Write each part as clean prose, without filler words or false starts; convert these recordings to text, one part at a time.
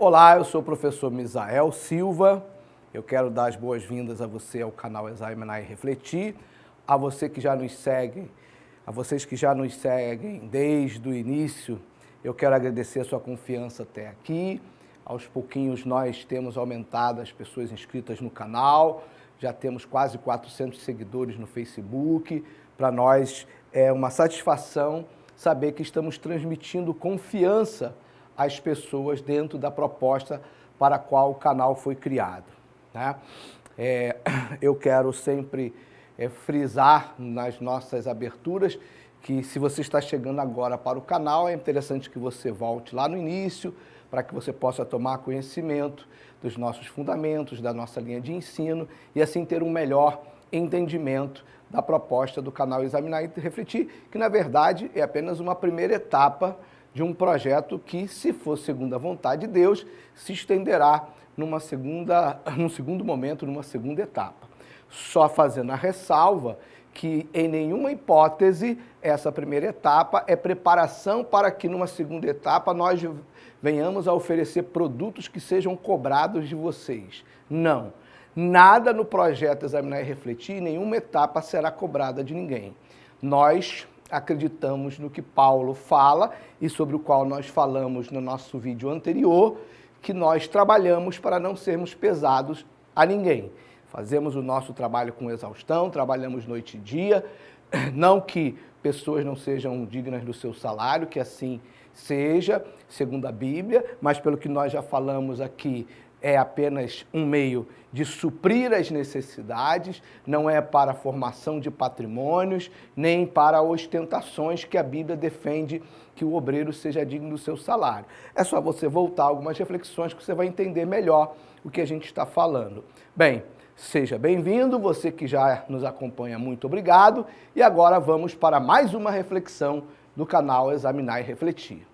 Olá, eu sou o professor Misael Silva. Eu quero dar as boas-vindas a você ao canal Examinar e Refletir, a você que já nos segue, a vocês que já nos seguem desde o início. Eu quero agradecer a sua confiança até aqui. Aos pouquinhos nós temos aumentado as pessoas inscritas no canal, já temos quase 400 seguidores no Facebook. Para nós é uma satisfação saber que estamos transmitindo confiança às pessoas dentro da proposta para a qual o canal foi criado, né? Eu quero sempre frisar nas nossas aberturas que se você está chegando agora para o canal, é interessante que você volte lá no início, para que você possa tomar conhecimento dos nossos fundamentos, da nossa linha de ensino e assim ter um melhor entendimento da proposta do canal Examinar e Refletir, que na verdade é apenas uma primeira etapa de um projeto que, se for segundo a vontade de Deus, se estenderá num segundo momento, numa segunda etapa. Só fazendo a ressalva que, em nenhuma hipótese, essa primeira etapa é preparação para que, numa segunda etapa, nós venhamos a oferecer produtos que sejam cobrados de vocês. Não. Nada no projeto Examinar e Refletir, em nenhuma etapa será cobrada de ninguém. Nós acreditamos no que Paulo fala e sobre o qual nós falamos no nosso vídeo anterior, que nós trabalhamos para não sermos pesados a ninguém. Fazemos o nosso trabalho com exaustão, trabalhamos noite e dia, não que pessoas não sejam dignas do seu salário, que assim seja, segundo a Bíblia, mas pelo que nós já falamos aqui, é apenas um meio de suprir as necessidades, não é para a formação de patrimônios, nem para ostentações que a Bíblia defende que o obreiro seja digno do seu salário. É só você voltar a algumas reflexões que você vai entender melhor o que a gente está falando. Bem, seja bem-vindo, você que já nos acompanha, muito obrigado. E agora vamos para mais uma reflexão do canal Examinar e Refletir.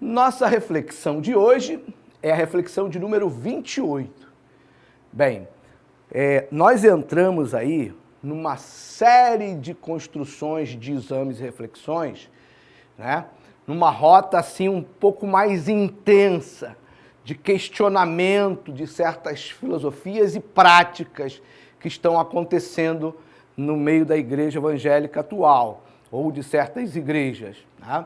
Nossa reflexão de hoje é a reflexão de número 28. Bem, nós entramos aí numa série de construções de exames e reflexões, né? Numa rota assim um pouco mais intensa de questionamento de certas filosofias e práticas que estão acontecendo no meio da igreja evangélica atual, ou de certas igrejas, né?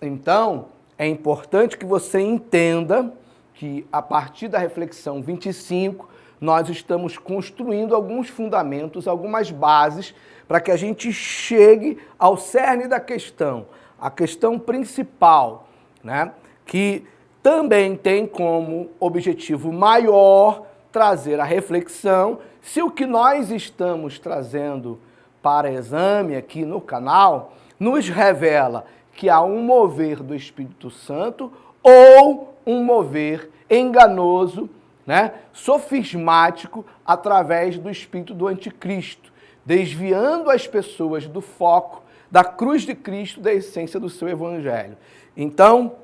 Então, é importante que você entenda que, a partir da reflexão 25, nós estamos construindo alguns fundamentos, algumas bases, para que a gente chegue ao cerne da questão, a questão principal, né? Que também tem como objetivo maior trazer a reflexão se o que nós estamos trazendo para exame aqui no canal nos revela que há um mover do Espírito Santo ou um mover enganoso, né, sofismático, através do espírito do anticristo, desviando as pessoas do foco da cruz de Cristo, da essência do seu evangelho. Então,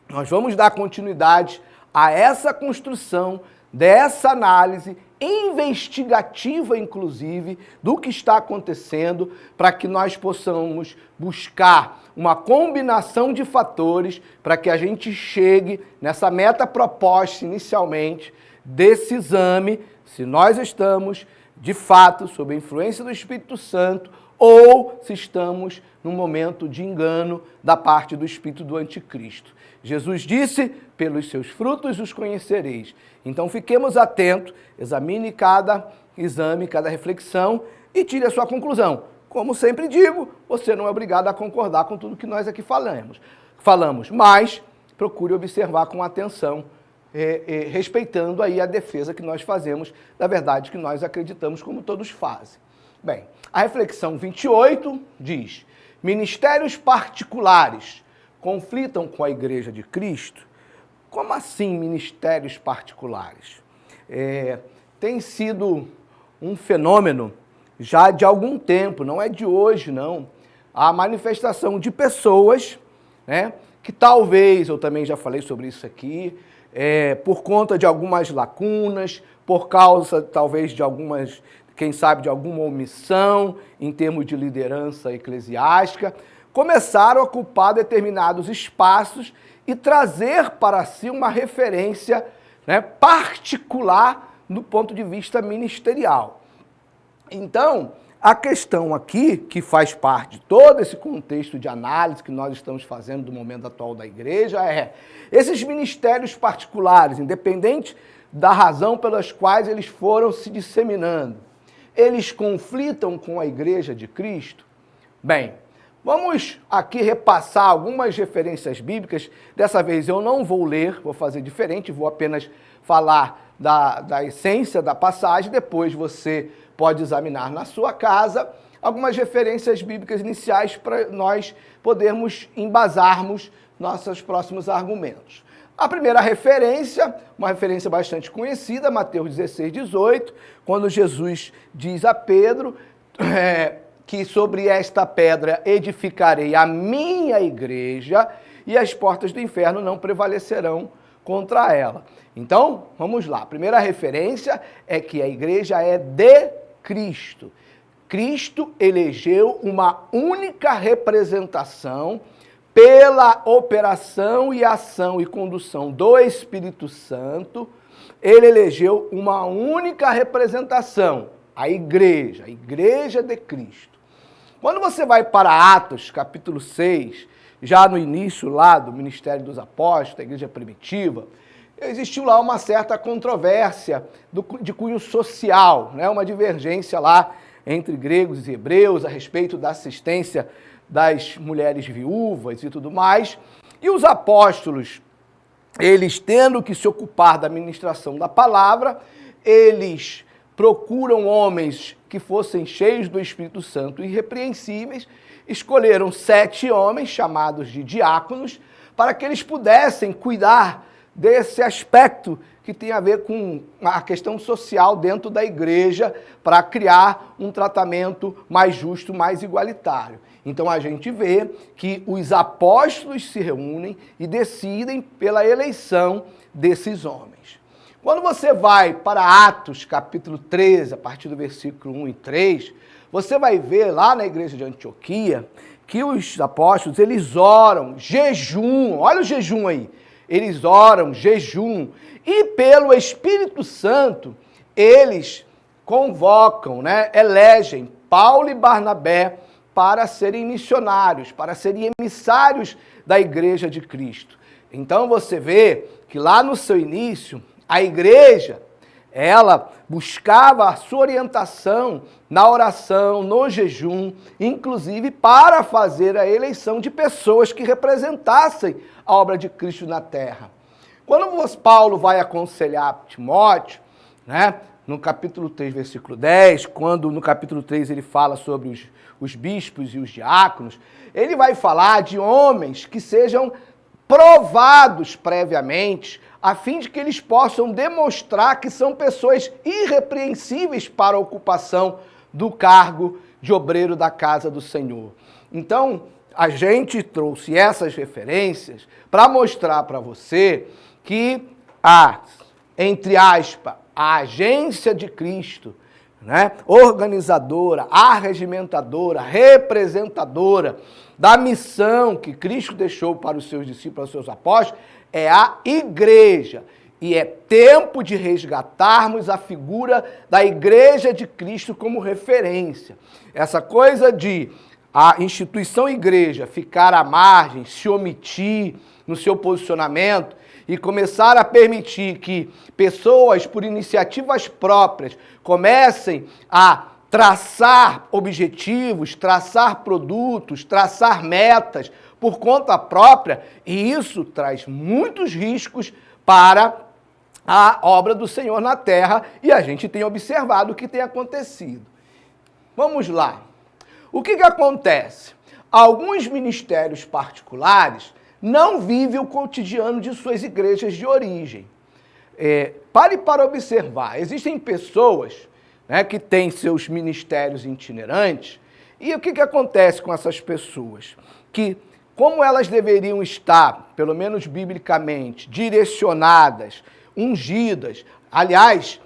nós vamos dar continuidade a essa construção, dessa análise investigativa, inclusive, do que está acontecendo, para que nós possamos buscar uma combinação de fatores para que a gente chegue nessa meta proposta inicialmente desse exame, se nós estamos, de fato, sob a influência do Espírito Santo ou se estamos num momento de engano da parte do espírito do anticristo. Jesus disse, pelos seus frutos os conhecereis. Então fiquemos atentos, examine cada exame, cada reflexão e tire a sua conclusão. Como sempre digo, você não é obrigado a concordar com tudo que nós aqui falamos, mas procure observar com atenção, respeitando aí a defesa que nós fazemos da verdade que nós acreditamos, como todos fazem. Bem, a reflexão 28 diz: ministérios particulares conflitam com a Igreja de Cristo? Como assim ministérios particulares? Tem sido um fenômeno já de algum tempo, não é de hoje, não. A manifestação de pessoas, né, que talvez, eu também já falei sobre isso aqui, por conta de algumas lacunas, por causa talvez de algumas, quem sabe, de alguma omissão em termos de liderança eclesiástica, começaram a ocupar determinados espaços e trazer para si uma referência, né, particular do ponto de vista ministerial. Então, a questão aqui, que faz parte de todo esse contexto de análise que nós estamos fazendo do momento atual da igreja, esses ministérios particulares, independente da razão pelas quais eles foram se disseminando, eles conflitam com a Igreja de Cristo? Bem, vamos aqui repassar algumas referências bíblicas. Dessa vez eu não vou ler, vou fazer diferente, vou apenas falar da essência da passagem, depois você pode examinar na sua casa algumas referências bíblicas iniciais para nós podermos embasarmos nossos próximos argumentos. A primeira referência, uma referência bastante conhecida, Mateus 16, 18, quando Jesus diz a Pedro que sobre esta pedra edificarei a minha igreja e as portas do inferno não prevalecerão contra ela. Então, vamos lá. A primeira referência é que a igreja é de Cristo. Cristo elegeu uma única representação pela operação e ação e condução do Espírito Santo. Ele elegeu uma única representação, a igreja de Cristo. Quando você vai para Atos, capítulo 6, já no início lá do ministério dos apóstolos, da igreja primitiva, existiu lá uma certa controvérsia de cunho social, né? Uma divergência lá entre gregos e hebreus a respeito da assistência das mulheres viúvas e tudo mais. E os apóstolos, eles tendo que se ocupar da ministração da palavra, eles procuram homens que fossem cheios do Espírito Santo e irrepreensíveis, escolheram 7 homens, chamados de diáconos, para que eles pudessem cuidar desse aspecto que tem a ver com a questão social dentro da igreja, para criar um tratamento mais justo, mais igualitário. Então a gente vê que os apóstolos se reúnem e decidem pela eleição desses homens. Quando você vai para Atos, capítulo 13, a partir do versículo 1 e 3, você vai ver lá na igreja de Antioquia que os apóstolos, eles oram, jejum, olha o jejum aí, eles oram, jejum, e pelo Espírito Santo, eles convocam, né, elegem Paulo e Barnabé para serem missionários, para serem emissários da igreja de Cristo. Então você vê que lá no seu início, a igreja, ela buscava a sua orientação na oração, no jejum, inclusive para fazer a eleição de pessoas que representassem a obra de Cristo na terra. Quando Paulo vai aconselhar Timóteo, né, no capítulo 3, versículo 10, quando no capítulo 3 ele fala sobre os bispos e os diáconos, ele vai falar de homens que sejam provados previamente, a fim de que eles possam demonstrar que são pessoas irrepreensíveis para a ocupação do cargo de obreiro da casa do Senhor. Então, a gente trouxe essas referências para mostrar para você que entre aspas, a agência de Cristo, né, organizadora, arregimentadora, representadora da missão que Cristo deixou para os seus discípulos, para os seus apóstolos, é a igreja. E é tempo de resgatarmos a figura da igreja de Cristo como referência. Essa coisa de a instituição igreja ficar à margem, se omitir no seu posicionamento e começar a permitir que pessoas, por iniciativas próprias, comecem a traçar objetivos, traçar produtos, traçar metas por conta própria, e isso traz muitos riscos para a obra do Senhor na terra, e a gente tem observado o que tem acontecido. Vamos lá. O que acontece? Alguns ministérios particulares não vive o cotidiano de suas igrejas de origem. Pare para observar, existem pessoas, né, que têm seus ministérios itinerantes, e o que acontece com essas pessoas? Que, como elas deveriam estar, pelo menos biblicamente, direcionadas, ungidas, aliás,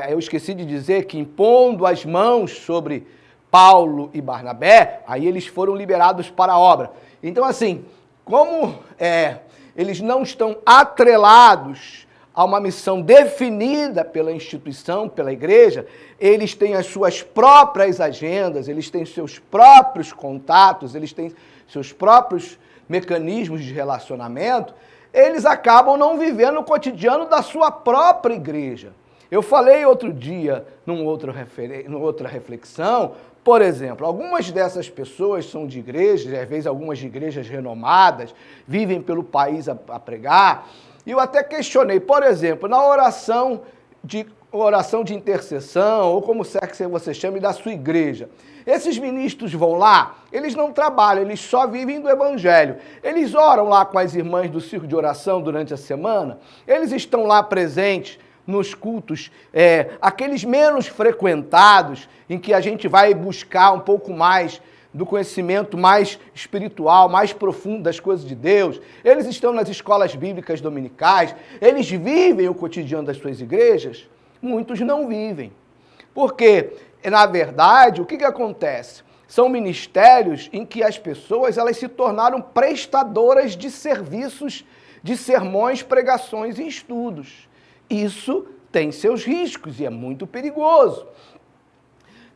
eu esqueci de dizer que impondo as mãos sobre Paulo e Barnabé, aí eles foram liberados para a obra. Então, assim, como eles não estão atrelados a uma missão definida pela instituição, pela igreja, eles têm as suas próprias agendas, eles têm seus próprios contatos, eles têm seus próprios mecanismos de relacionamento, eles acabam não vivendo o cotidiano da sua própria igreja. Eu falei outro dia, numa outra reflexão, por exemplo, algumas dessas pessoas são de igrejas, às vezes algumas de igrejas renomadas, vivem pelo país a pregar, e eu até questionei, por exemplo, na oração de intercessão, ou como quer que você chame, da sua igreja. Esses ministros vão lá, eles não trabalham, eles só vivem do evangelho. Eles oram lá com as irmãs do círculo de oração durante a semana, eles estão lá presentes nos cultos, aqueles menos frequentados, em que a gente vai buscar um pouco mais do conhecimento mais espiritual, mais profundo das coisas de Deus. Eles estão nas escolas bíblicas dominicais, eles vivem o cotidiano das suas igrejas. Muitos não vivem. Porque, na verdade, o que acontece? São ministérios em que as pessoas elas se tornaram prestadoras de serviços, de sermões, pregações e estudos. Isso tem seus riscos e é muito perigoso.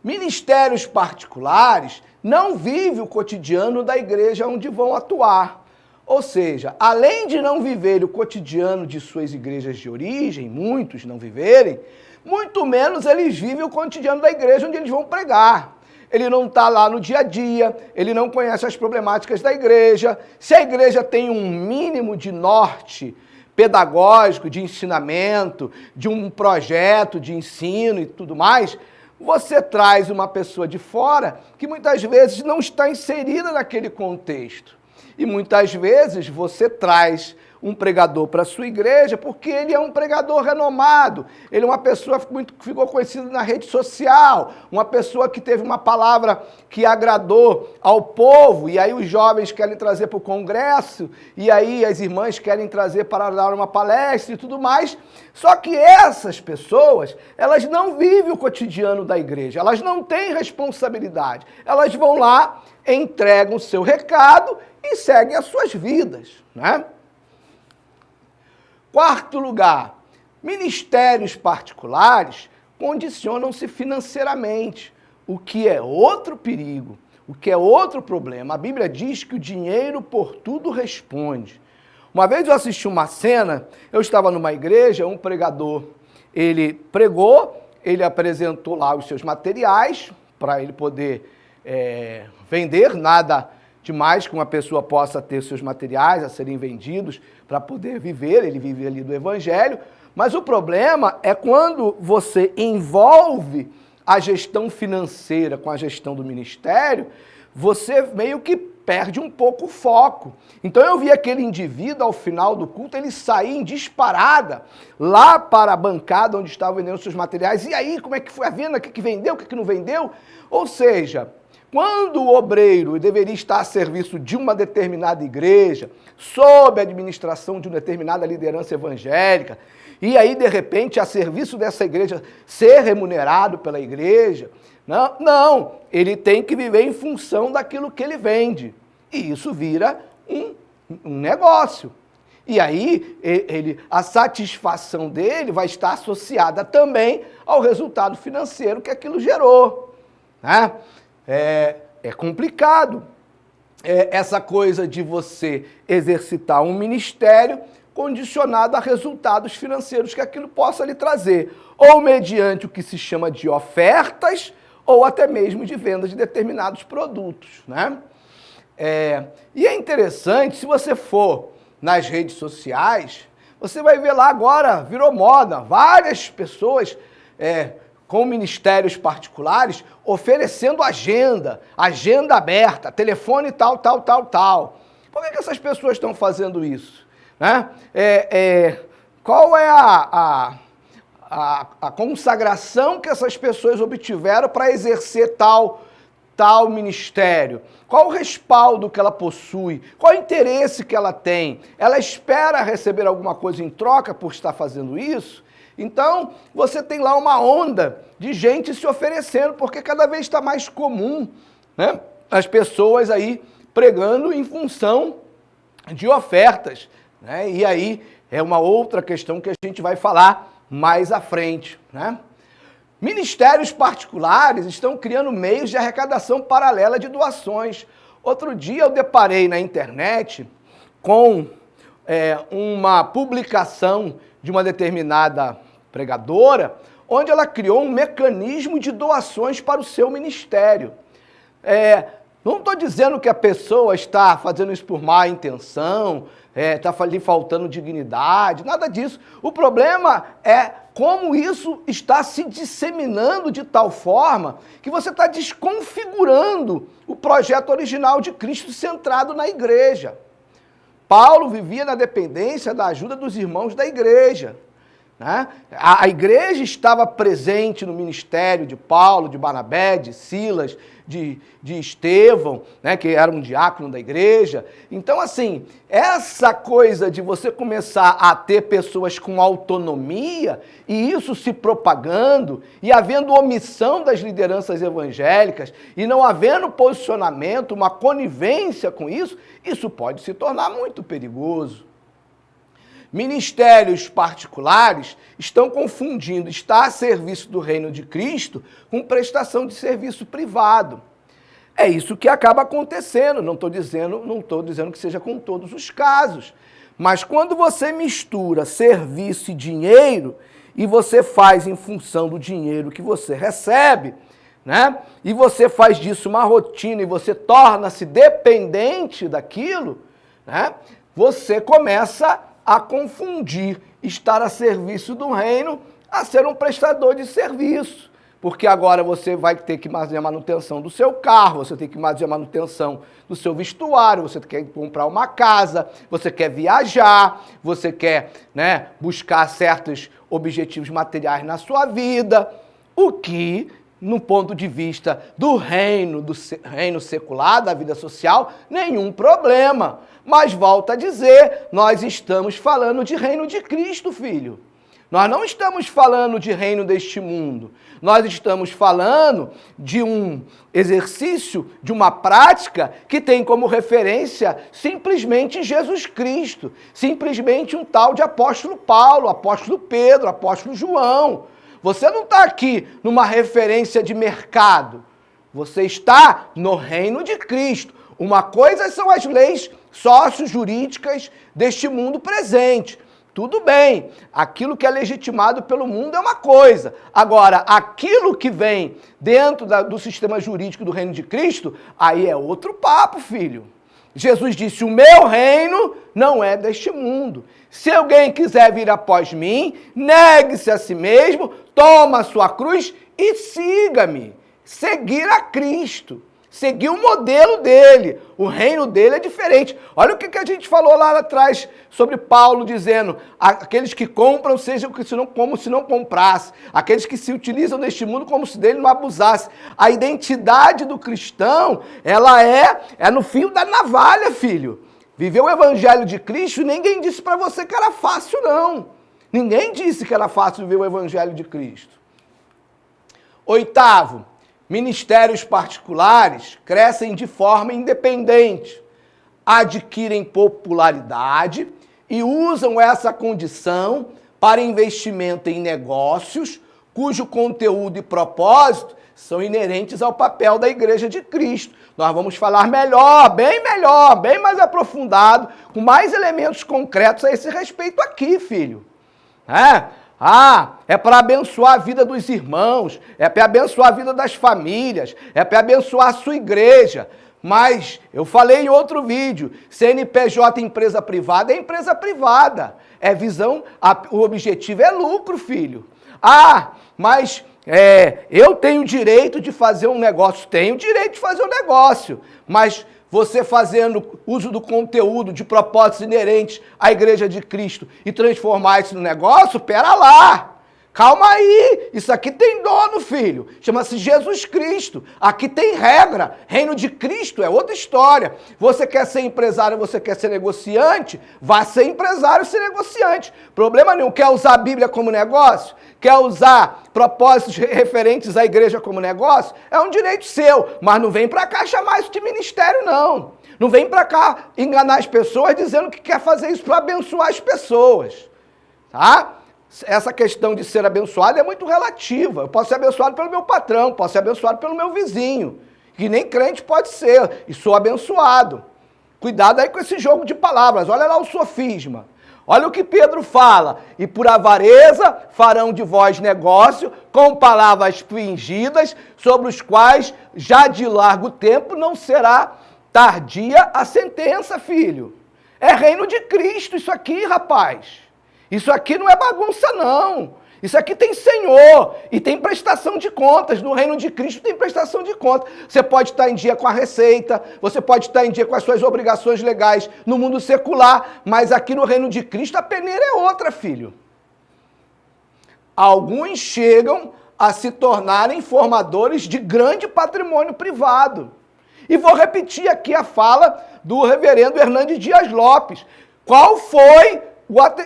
Ministérios particulares não vivem o cotidiano da igreja onde vão atuar. Ou seja, além de não viver o cotidiano de suas igrejas de origem, muitos não viverem, muito menos eles vivem o cotidiano da igreja onde eles vão pregar. Ele não está lá no dia a dia, ele não conhece as problemáticas da igreja. Se a igreja tem um mínimo de norte pedagógico, de ensinamento, de um projeto de ensino e tudo mais, você traz uma pessoa de fora que muitas vezes não está inserida naquele contexto. E muitas vezes você traz um pregador para a sua igreja porque ele é um pregador renomado, ele é uma pessoa que ficou conhecida na rede social, uma pessoa que teve uma palavra que agradou ao povo, e aí os jovens querem trazer para o congresso, e aí as irmãs querem trazer para dar uma palestra e tudo mais. Só que essas pessoas, elas não vivem o cotidiano da igreja, elas não têm responsabilidade, elas vão lá, entregam o seu recado e seguem as suas vidas, né? Quarto lugar, ministérios particulares condicionam-se financeiramente, o que é outro perigo, o que é outro problema. A Bíblia diz que o dinheiro por tudo responde. Uma vez eu assisti uma cena, eu estava numa igreja, um pregador, ele pregou, ele apresentou lá os seus materiais para ele poder vender, nada demais que uma pessoa possa ter seus materiais a serem vendidos para poder viver, ele vive ali do evangelho, mas o problema é quando você envolve a gestão financeira com a gestão do ministério, você meio que perde um pouco o foco. Então eu vi aquele indivíduo ao final do culto, ele sair em disparada lá para a bancada onde estavam vendendo seus materiais, e aí como é que foi a venda, o que vendeu, o que não vendeu? Ou seja, quando o obreiro deveria estar a serviço de uma determinada igreja, sob a administração de uma determinada liderança evangélica, e aí, de repente, a serviço dessa igreja ser remunerado pela igreja, não, ele tem que viver em função daquilo que ele vende. E isso vira um negócio. E aí, a satisfação dele vai estar associada também ao resultado financeiro que aquilo gerou, né? É complicado essa coisa de você exercitar um ministério condicionado a resultados financeiros que aquilo possa lhe trazer, ou mediante o que se chama de ofertas, ou até mesmo de venda de determinados produtos, né? E é interessante, se você for nas redes sociais, você vai ver lá agora, virou moda, várias pessoas com ministérios particulares, oferecendo agenda aberta, telefone tal. Por que essas pessoas estão fazendo isso? Né? Qual é a consagração que essas pessoas obtiveram para exercer tal ministério? Qual o respaldo que ela possui? Qual o interesse que ela tem? Ela espera receber alguma coisa em troca por estar fazendo isso? Então, você tem lá uma onda de gente se oferecendo, porque cada vez está mais comum, né, as pessoas aí pregando em função de ofertas, né? E aí é uma outra questão que a gente vai falar mais à frente, né? Ministérios particulares estão criando meios de arrecadação paralela de doações. Outro dia eu deparei na internet com uma publicação de uma determinada pregadora, onde ela criou um mecanismo de doações para o seu ministério. Não estou dizendo que a pessoa está fazendo isso por má intenção, está lhe faltando dignidade, nada disso. O problema é como isso está se disseminando de tal forma que você está desconfigurando o projeto original de Cristo centrado na igreja. Paulo vivia na dependência da ajuda dos irmãos da igreja, né? A igreja estava presente no ministério de Paulo, de Barnabé, de Silas, de Estevão, né, que era um diácono da igreja. Então, assim, essa coisa de você começar a ter pessoas com autonomia e isso se propagando e havendo omissão das lideranças evangélicas e não havendo posicionamento, uma conivência com isso, isso pode se tornar muito perigoso. Ministérios particulares estão confundindo estar a serviço do reino de Cristo com prestação de serviço privado. É isso que acaba acontecendo, não estou dizendo que seja com todos os casos. Mas quando você mistura serviço e dinheiro, e você faz em função do dinheiro que você recebe, né? E você faz disso uma rotina e você torna-se dependente daquilo, né? Você começa a confundir estar a serviço do reino a ser um prestador de serviço. Porque agora você vai ter que fazer a manutenção do seu carro, você tem que fazer a manutenção do seu vestuário, você quer comprar uma casa, você quer viajar, você quer, né, buscar certos objetivos materiais na sua vida, o que, no ponto de vista do reino secular, da vida social, nenhum problema. Mas volto a dizer, nós estamos falando de reino de Cristo, filho. Nós não estamos falando de reino deste mundo. Nós estamos falando de um exercício, de uma prática que tem como referência simplesmente Jesus Cristo, simplesmente um tal de apóstolo Paulo, apóstolo Pedro, apóstolo João. Você não está aqui numa referência de mercado. Você está no reino de Cristo. Uma coisa são as leis sócio-jurídicas deste mundo presente. Tudo bem, aquilo que é legitimado pelo mundo é uma coisa. Agora, aquilo que vem dentro do sistema jurídico do reino de Cristo, aí é outro papo, filho. Jesus disse, o meu reino não é deste mundo. Se alguém quiser vir após mim, negue-se a si mesmo, toma a sua cruz e siga-me. Seguir a Cristo. Seguir o modelo dele. O reino dele é diferente. Olha o que a gente falou lá atrás sobre Paulo dizendo, aqueles que compram sejam como se não comprasse. Aqueles que se utilizam deste mundo como se dele não abusasse. A identidade do cristão, ela é no fio da navalha, filho. Viver o evangelho de Cristo, ninguém disse para você que era fácil, não. Ninguém disse que era fácil viver o evangelho de Cristo. Oitavo, ministérios particulares crescem de forma independente, adquirem popularidade e usam essa condição para investimento em negócios cujo conteúdo e propósito são inerentes ao papel da Igreja de Cristo. Nós vamos falar melhor, bem mais aprofundado, com mais elementos concretos a esse respeito aqui, filho. É para abençoar a vida dos irmãos, é para abençoar a vida das famílias, é para abençoar a sua igreja. Mas, eu falei em outro vídeo, CNPJ empresa privada é empresa privada. É visão, o objetivo é lucro, filho. Mas eu tenho direito de fazer um negócio. Tenho direito de fazer um negócio. Mas você fazendo uso do conteúdo, de propósitos inerentes à Igreja de Cristo e transformar isso no negócio, pera lá. Calma aí, isso aqui tem dono, filho. Chama-se Jesus Cristo. Aqui tem regra. Reino de Cristo é outra história. Você quer ser empresário, você quer ser negociante? Vá ser empresário e ser negociante. Problema nenhum. Quer usar a Bíblia como negócio? Quer usar propósitos referentes à igreja como negócio? É um direito seu. Mas não vem para cá chamar isso de ministério, não. Não vem para cá enganar as pessoas dizendo que quer fazer isso para abençoar as pessoas. Tá? Essa questão de ser abençoado é muito relativa. Eu posso ser abençoado pelo meu patrão, posso ser abençoado pelo meu vizinho, que nem crente pode ser, e sou abençoado. Cuidado aí com esse jogo de palavras. Olha lá o sofisma. Olha o que Pedro fala. E por avareza farão de vós negócio com palavras fingidas, sobre os quais já de largo tempo não será tardia a sentença, filho. É reino de Cristo isso aqui, rapaz. Isso aqui não é bagunça, não. Isso aqui tem Senhor e tem prestação de contas. No reino de Cristo tem prestação de contas. Você pode estar em dia com a receita, você pode estar em dia com as suas obrigações legais no mundo secular, mas aqui no reino de Cristo a peneira é outra, filho. Alguns chegam a se tornarem formadores de grande patrimônio privado. E vou repetir aqui a fala do reverendo Hernandes Dias Lopes. Qual foi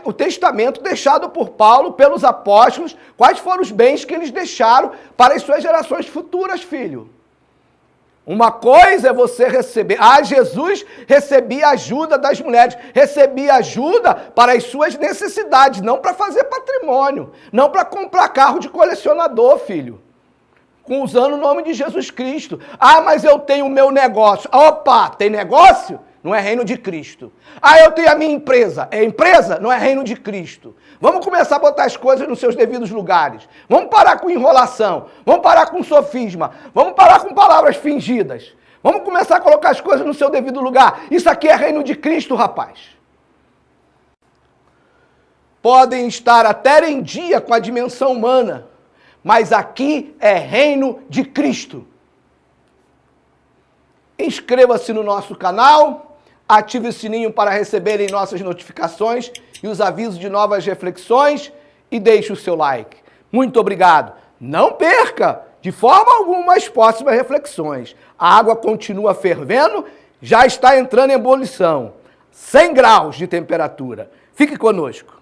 o testamento deixado por Paulo pelos apóstolos? Quais foram os bens que eles deixaram para as suas gerações futuras, filho? Uma coisa é você receber. Jesus recebia ajuda das mulheres, recebia ajuda para as suas necessidades, não para fazer patrimônio, não para comprar carro de colecionador, filho. Usando o nome de Jesus Cristo. Mas eu tenho o meu negócio. Opa, tem negócio? Não é reino de Cristo. Eu tenho a minha empresa. É empresa? Não é reino de Cristo. Vamos começar a botar as coisas nos seus devidos lugares. Vamos parar com enrolação. Vamos parar com sofisma. Vamos parar com palavras fingidas. Vamos começar a colocar as coisas no seu devido lugar. Isso aqui é reino de Cristo, rapaz. Podem estar até em dia com a dimensão humana, mas aqui é reino de Cristo. Inscreva-se no nosso canal, ative o sininho para receberem nossas notificações e os avisos de novas reflexões e deixe o seu like. Muito obrigado. Não perca, de forma alguma, as próximas reflexões. A água continua fervendo, já está entrando em ebulição. 100 graus de temperatura. Fique conosco.